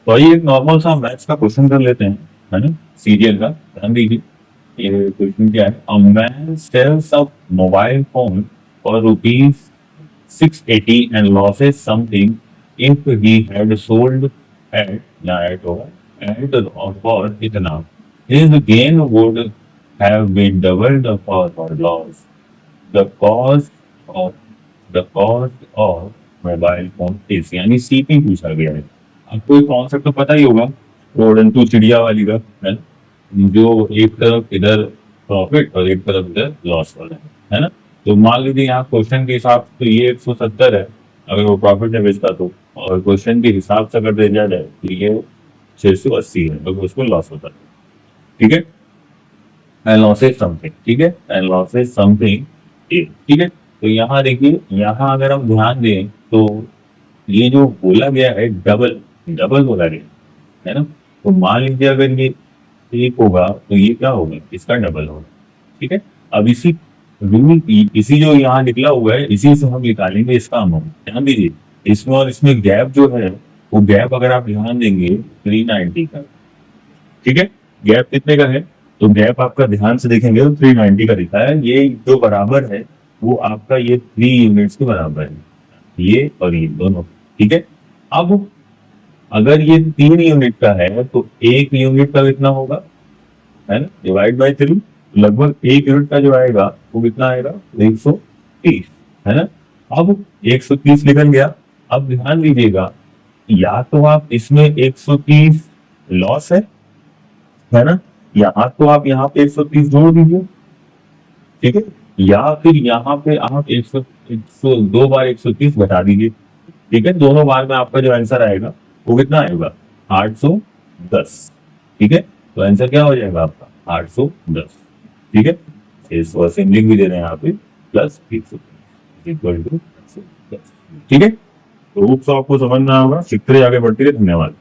तो ये एक नॉर्मल सा मैथ्स का क्वेश्चन कर लेते हैं, है ना, सीरियल का। ध्यान दीजिए, ये क्वेश्चन क्या है। A man sells a mobile phone for rupees 680 and losses something if he had sold at या at or for इतना, his gain would have been doubled for loss. The cost of mobile phone is, यानी CP पूछा गया है। आपको एक concept तो पता ही होगा, परंतु चिड़िया वाली का, है ना, जो एक तरफ इधर प्रॉफिट और एक तरफ इधर लॉस वाला है ना। तो मान लीजिए यहाँ क्वेश्चन के हिसाब से तो ये 170 है अगर वो प्रॉफिट में बेचता तो, और क्वेश्चन के हिसाब से अगर देखा जाए तो ये 680 है अगर उसको लॉस होता है। ठीक है, एंड लॉसेज समथिंग, ठीक है, एंड लॉसेज समथिंग, ठीक है। तो यहाँ देखिए, यहाँ अगर हम ध्यान दें तो ये जो बोला गया है डबल, डबल बोला गया है ना। तो मान लीजिए अगर ये एक होगा तो ये क्या होगा, इसका डबल होगा। ठीक है, अब इसी रूल, इसी जो यहाँ निकला हुआ है इसी से हम निकालेंगे इसका अमाउंट। ध्यान दीजिए, इसमें और इसमें गैप जो है वो गैप अगर आप ध्यान देंगे 390 का। ठीक है, गैप कितने का है, तो गैप आपका ध्यान से देखेंगे तो 390 का दिखा है। ये जो बराबर है वो आपका ये 3 यूनिट्स के बराबर है, ये और ये दोनों। ठीक है, अब अगर ये 3 यूनिट का है तो 1 यूनिट का कितना होगा, है ना, डिवाइड बाई 3, लगभग 1 यूनिट का जो आएगा वो कितना आएगा, 130, है ना। अब 130 निकल गया। अब ध्यान दीजिएगा, या तो आप इसमें 130 लॉस है ना, या तो आप यहाँ पे 130 जोड़ दीजिए। ठीक है, या फिर यहाँ पे आप 100 दो बार 130 घटा दीजिए। ठीक है, दोनों बार में आपका जो आंसर आएगा वो कितना आएगा, 810। ठीक है, तो आंसर क्या हो जाएगा आपका 810। ठीक है, 600 असेंबलिंग भी दे रहे हैं यहाँ पे, प्लस 130 इक्वल टू 810। ठीक है, तो आपको समझना होगा। सीखते रहिए, आगे बढ़ते रहिए। धन्यवाद।